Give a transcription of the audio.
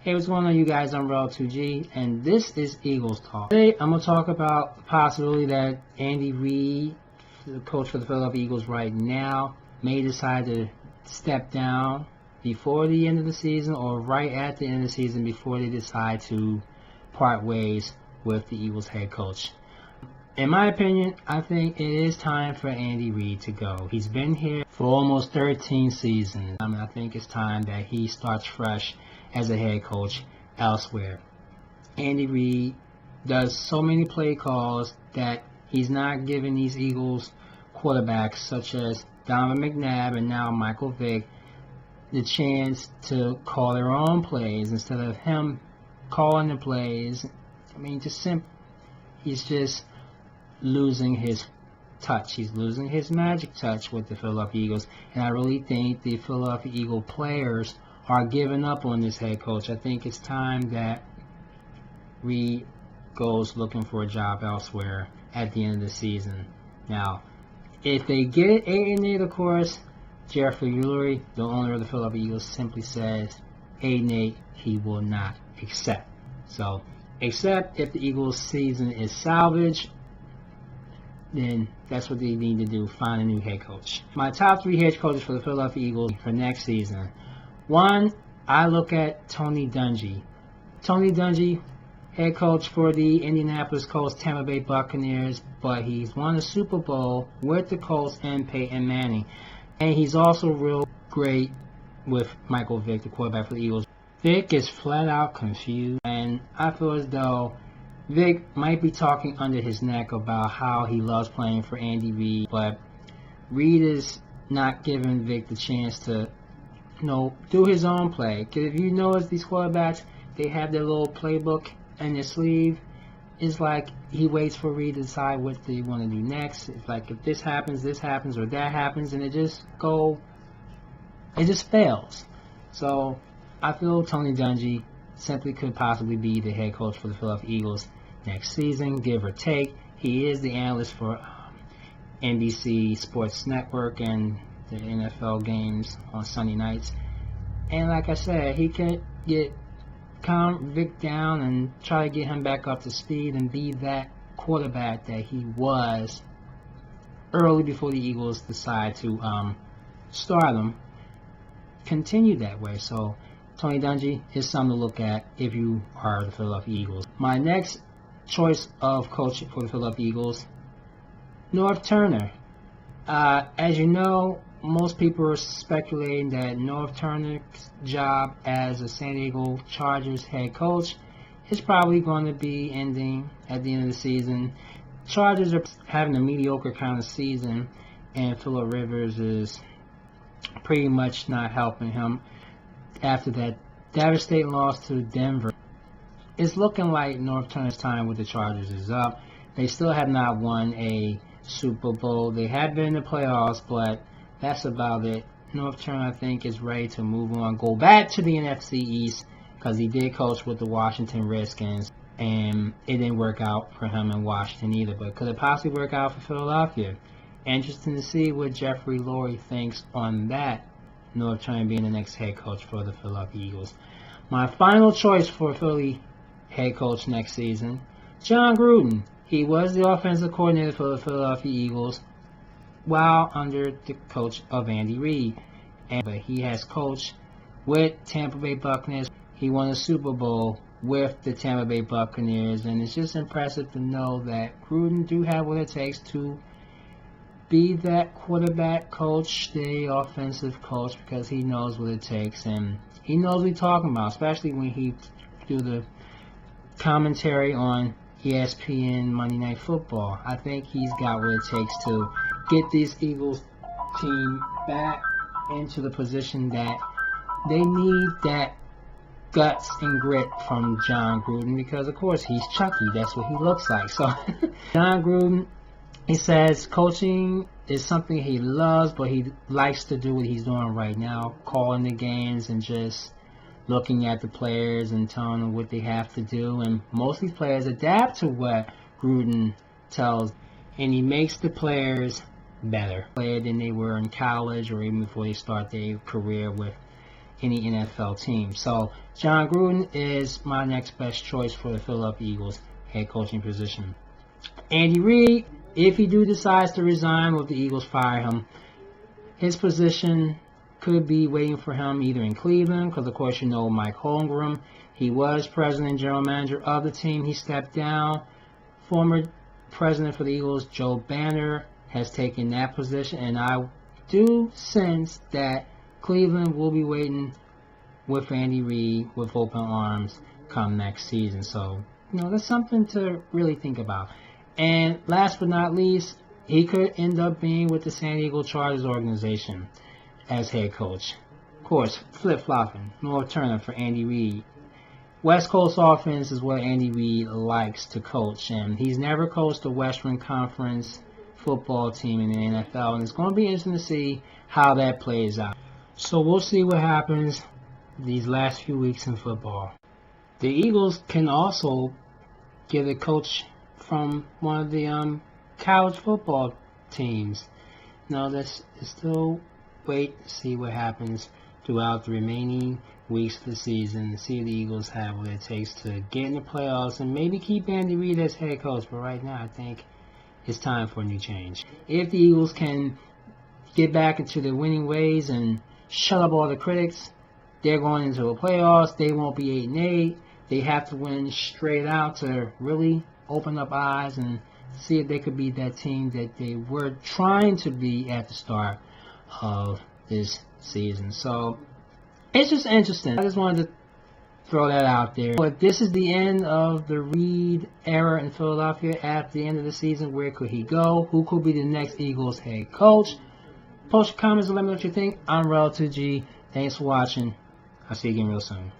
Hey, what's going on, you guys? I'm Rel2G, and this is Eagles Talk. Today, I'm going to talk about the possibility that Andy Reid, the coach for the Philadephia Eagles right now, may decide to step down before the end of the season or right at the end of the season before they decide to part ways with the Eagles head coach. In my opinion, I think it is time for Andy Reid to go. He's been here for almost 13 seasons. I think it's time that he starts fresh as a head coach elsewhere. Andy Reid does so many play calls that he's not giving these Eagles quarterbacks such as Donovan McNabb and now Michael Vick the chance to call their own plays instead of him calling the plays. He's just losing his touch. He's losing his magic touch with the Philadelphia Eagles, and I really think the Philadelphia Eagle players are giving up on this head coach. I think it's time that Reid goes looking for a job elsewhere at the end of the season. Now, if they get 8-8, of course, Jeffrey Lurie, the owner of the Philadelphia Eagles, simply says 8-8 he will not accept. So, except if the Eagles season is salvaged, then that's what they need to do, find a new head coach. My top 3 head coaches for the Philadelphia Eagles for next season. 1, I look at Tony Dungy. Tony Dungy, head coach for the Indianapolis Colts, Tampa Bay Buccaneers, but he's won a Super Bowl with the Colts and Peyton Manning. And he's also real great with Michael Vick, the quarterback for the Eagles. Vick is flat out confused, and I feel as though Vic might be talking under his neck about how he loves playing for Andy Reid, but Reid is not giving Vic the chance to, do his own play. Because if you notice these quarterbacks, they have their little playbook in their sleeve. It's like he waits for Reid to decide what they want to do next. It's like if this happens, or that happens, and it just fails. So I feel Tony Dungy simply could possibly be the head coach for the Philadelphia Eagles next season, give or take. He is the analyst for NBC Sports Network and the NFL games on Sunday nights. And like I said, he can calm Vic down and try to get him back up to speed and be that quarterback that he was early before the Eagles decide to start him. Continue that way. So Tony Dungy is something to look at if you are the Philadelphia Eagles. My next choice of coach for the Philadelphia Eagles, Norv Turner. As you know, most people are speculating that Norv Turner's job as a San Diego Chargers head coach is probably going to be ending at the end of the season. Chargers are having a mediocre kind of season, and Phillip Rivers is pretty much not helping him after that devastating loss to Denver. It's looking like Norv Turner's time with the Chargers is up. They still have not won a Super Bowl. They have been in the playoffs, but that's about it. Norv Turner, I think, is ready to move on, go back to the NFC East, because he did coach with the Washington Redskins, and it didn't work out for him in Washington either. But could it possibly work out for Philadelphia? Interesting to see what Jeffrey Lurie thinks on that. Norv Turner being the next head coach for the Philadelphia Eagles. My final choice for Philly head coach next season, Jon Gruden. He was the offensive coordinator for the Philadelphia Eagles while under the coach of Andy Reid. But he has coached with Tampa Bay Buccaneers. He won a Super Bowl with the Tampa Bay Buccaneers, and it's just impressive to know that Gruden do have what it takes to be that quarterback coach, the offensive coach, because he knows what it takes and he knows what he's talking about, especially when he do the commentary on ESPN Monday Night Football. I think he's got what it takes to get these Eagles team back into the position that they need, that guts and grit from Jon Gruden, because of course he's Chucky, that's what he looks like. So Jon Gruden, he says coaching is something he loves, but he likes to do what he's doing right now, calling the games and just looking at the players and telling them what they have to do. And most of these players adapt to what Gruden tells, and he makes the players better than they were in college or even before they start their career with any NFL team. So Jon Gruden is my next best choice for the Philadelphia Eagles head coaching position. Andy Reid, if he decides to resign or if the Eagles fire him, his position could be waiting for him either in Cleveland, because of course you know Mike Holmgren, he was president and general manager of the team. He stepped down. Former president for the Eagles, Joe Banner, has taken that position, and I do sense that Cleveland will be waiting with Andy Reid with open arms come next season. So, that's something to really think about. And last but not least, he could end up being with the San Diego Chargers organization as head coach. Of course, flip-flopping, Norv Turner for Andy Reid. West Coast offense is what Andy Reid likes to coach, and he's never coached a Western Conference football team in the NFL, and it's going to be interesting to see how that plays out. So we'll see what happens these last few weeks in football. The Eagles can also get a coach from one of the college football teams. Let's still wait to see what happens throughout the remaining weeks of the season to see if the Eagles have what it takes to get in the playoffs and maybe keep Andy Reid as head coach. But right now, I think it's time for a new change. If the Eagles can get back into their winning ways and shut up all the critics, they're going into the playoffs. They won't be 8-8. They have to win straight out to really open up eyes and see if they could be that team that they were trying to be at the start of this season. So it's just interesting. I just wanted to throw that out there. But this is the end of the Reid era in Philadelphia. At the end of the season, where could he go? Who could be the next Eagles head coach? Post your comments and let me know what you think. I'm Relative G. Thanks for watching. I'll see you again real soon.